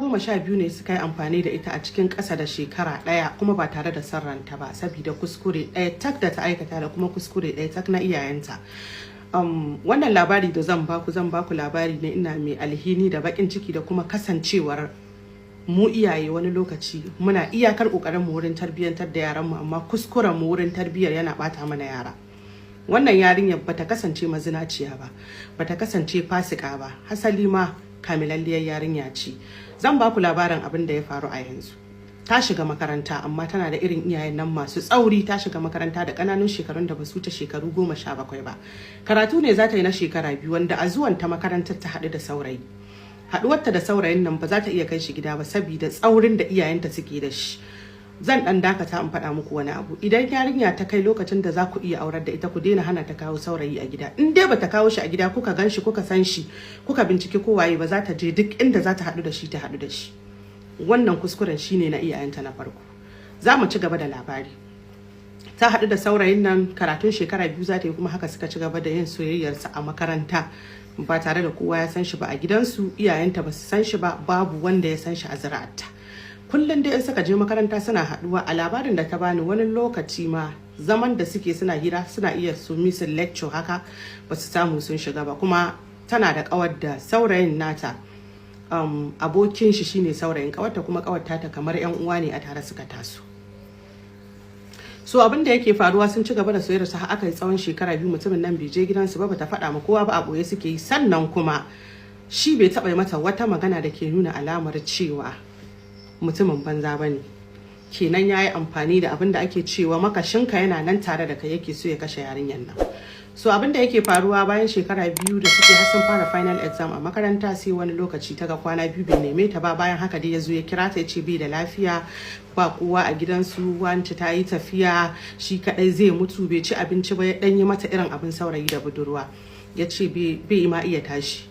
12 ne suka yi amfani da ita a cikin ƙasa da shekara ɗaya kuma ba tare da sarranta ba saboda kuskure ɗaya tak da ta aikata da kuma kuskure ɗaya tak na iyayenta. Wannan labari da zan baku labari ne ina mai alhini da bakin ciki da kuma kasancewar mu iyaye wani lokaci muna iyakar kokarin mu wurin tarbiyyantar da yaran mu amma kuskuren mu wurin tarbiyyar yana bata mana yara. Wannan yarinyar bata kasance mazinaciya ba, bata kasance fasika ba, hasali ma kamilalliyar yarinya ce. Zan baku labarin abin da ya faru a yanzu. Ta shiga makaranta amma tana da irin iyayen nan masu tsauri. Ta shiga makaranta da ƙananun shekarun da basu ta shekaru 17 ba. Karatu ne za ta yi na shekara 2 wanda a zuwan ta makarantar ta haɗu da saurayi. Haɗuwarta da saurayin nan ba za ta iya kai shi gida ba saboda tsaurin da iyayenta suke da shi. Zan dan dakata in faɗa muku wani abu. Idan yarinya ta kai lokacin da za ku iya aurar da ita, ku daina hana ta kawo saurayi a gida. In dai bata kawo shi a gida kuka gan shi, kuka san shi, kuka bincike ko waye, ba za ta je duk inda za ta haɗu da shi ta haɗu da shi. Wannan kuskuren shine na iyayenta na farko. Za mu ci gaba da labari. Ta haɗu da saurayin nan, karatun shekara 2 za ta yi, kuma haka suka ci gaba da yin soyayyarsa a makaranta ba tare da kowa ya san shi ba a gidansu. Iyayenta ba su san shi ba, babu wanda ya san shi a zuri'arta. Kullum dai in suka je makaranta suna haduwa. A labarin da ta bani, wani lokaci ma zaman da suke suna hira suna iya su misin lecture haka ba su samu sun shiga ba. Kuma tana da kawar da saurayin nata abokin shi shine saurayin kawarta, kuma kawarta ta kamar yan uwa ne a tare suka taso. So abin da yake faruwa, sun ci gaba da soyayya sa aka yi tsawon shekara 2. Mutumin nan bai je gidansu ba, bata faɗa ma kowa ba, a boye suke yi. Sannan kuma shi bai taɓa mata wata magana da ke nuna alamar cewa mutumin banza bane. Kenan yayi amfani da abin da ake cewa makashinka yana nan tare da kai, yake so ya kashe yarinyar nan. So abin da yake faruwa, bayan shekara 2 da suke har sun fara final exam a makaranta, sai wani lokaci ta ga kwana 2 bai neme ta ba. Bayan haka dai ya zo ya kira ta, ya ce bai da lafiya, ba kowa a gidansu, wance ta yi tafiya, shi kadai zai mutu, bai ci abinci ba. Ya dan yi mata irin abin saurayi da budurwa, ya ce bai ma iya tashi.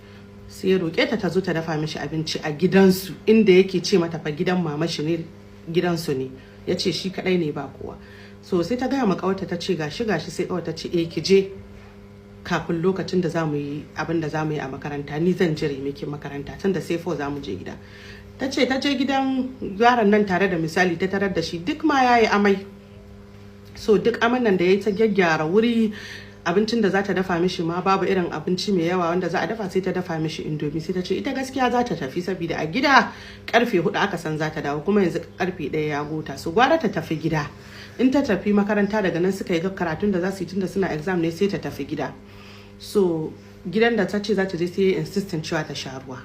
Sai ya roƙe ta zo ta dafa mishi abinci a gidansu, inda yake ce mata fa gidan mama shi ne, gidansu ne. Ya ce shi kadai ne ba kowa. So sai ta gaya ma kawarta, ta ce gashi. Sai kawarta ce ki je kafin lokacin da zamu yi abin da zamu yi a makaranta, ni zan jire miki makaranta tunda sai 4 zamu je gida. Ta ce ta je gidan yaron nan tare da misali, ta tarar da shi duk ma yayi amai. So duk aman nan da yayi ta gyaggyara wuri, abincin da za ta dafa mishi ma babu irin abinci mai yawa wanda za a dafa, sai ta dafa mishi indomi. Sai ta ce ita gaskiya za ta tafi saboda a gida karfe 4 aka san za ta dawo, kuma yanzu karfe 1 ya gota. So gwara ta tafi gida. In ta tafi makaranta, daga nan suka yi karatun da za su yi tunda suna exam ne, sai ta tafi gida. So gidan da ta ce za ta je, sai ya insistent cewa ta sha ruwa.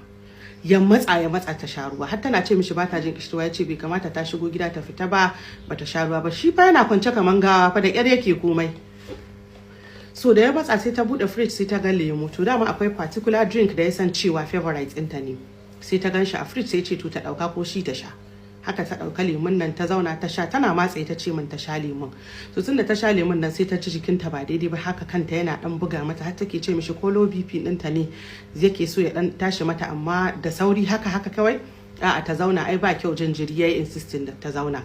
Ya matsa ta sha ruwa, har tana ce mishi ba ta jin kishirwa. Ya ce bai kamata ta shigo gida ta fita ba ta sha ruwa ba. Shi fa yana kwance kaman gawa fa, da ƙyar yake komai. So da ya matsa, sai ta bude fridge, sai ta ga lemu. To dama akwai particular drink da ya san cewa favorite ɗinta ne. Sai ta gan shi a fridge, sai ce to ta ɗauka ko shi ta sha. Haka ta ɗauka lemun nan ta zauna ta sha. Tana matsayi ta ce min ta sha lemun. So tunda ta sha lemun nan, sai ta ci jikinta ba daidai ba, haka kanta yana dan buga mata, har take ce mishi ko low BP ɗinta ne yake so ya dan tashi mata, amma da sauri haka kawai. A'a ta zauna, ai ba kyau jinjiri. Yayi insisting da ta zauna.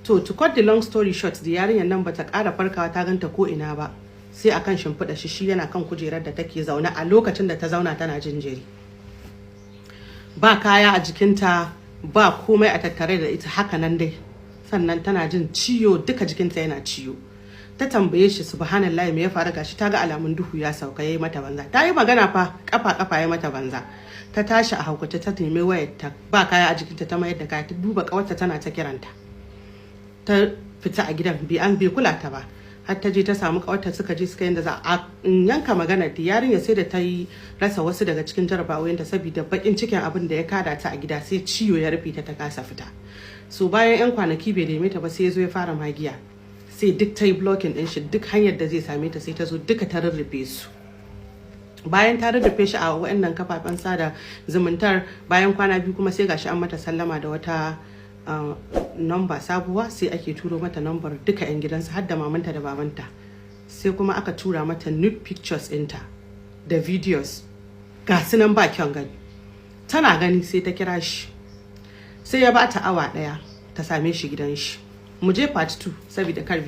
To cut the long story short, da yarinyar nan bata ƙara farkawa ta ganta ko ina ba, sai akan shimfiɗa shi yana kan kujerar da take zaune a lokacin da ta zauna tana jinjiri. Ba kaya a jikinta, ba komai a tattare da ita, haka nan dai. Sannan tana jin ciwo, duka jikinta yana ciwo. Ta tambaye shi subhanallahi me ya faru, gashi ta ga alamun duhu ya sauka. Yayi mata banza. Ta yi magana fa, kafa yayi mata banza. Ta tashi a haukace, ta nemi wayarta, ba kaya a jikinta, ta mayar da kaya, ta duba kawarta tana ta kiranta. Ta fita a gidan, bai kula ta ba. Har ta je ta samu kawarta, suka je suka yanda za a yanka magana da yarinya. Sai da ta yi rasa wasu daga cikin jarabawoyinta saboda bakin cikin abin da ya kada ta a gida, sai ciwo ya rufe ta kasa fita. So bayan 'yan kwanaki bai neme ta ba, sai ya zo ya fara magiya. Sai duk ta yi blocking din shi, duk hanyar da zai same ta sai ta zo duka ta rarrafe su. Bayan ta rarrafe shi a wayannan kafafen sada zumuntar, bayan kwana 2 kuma sai gashi an mata sallama da wata number sabuwa. Sai ake turo mata number duka 'yan gidansa, har da mamanta da babanta. Sai kuma aka tura mata nude pictures ɗinta da videos, ga su nan ba kyan gani. Tana gani sai ta kira shi, sai ya bata awa 1 ta same shi gidan shi. Mu je part 2 saboda kar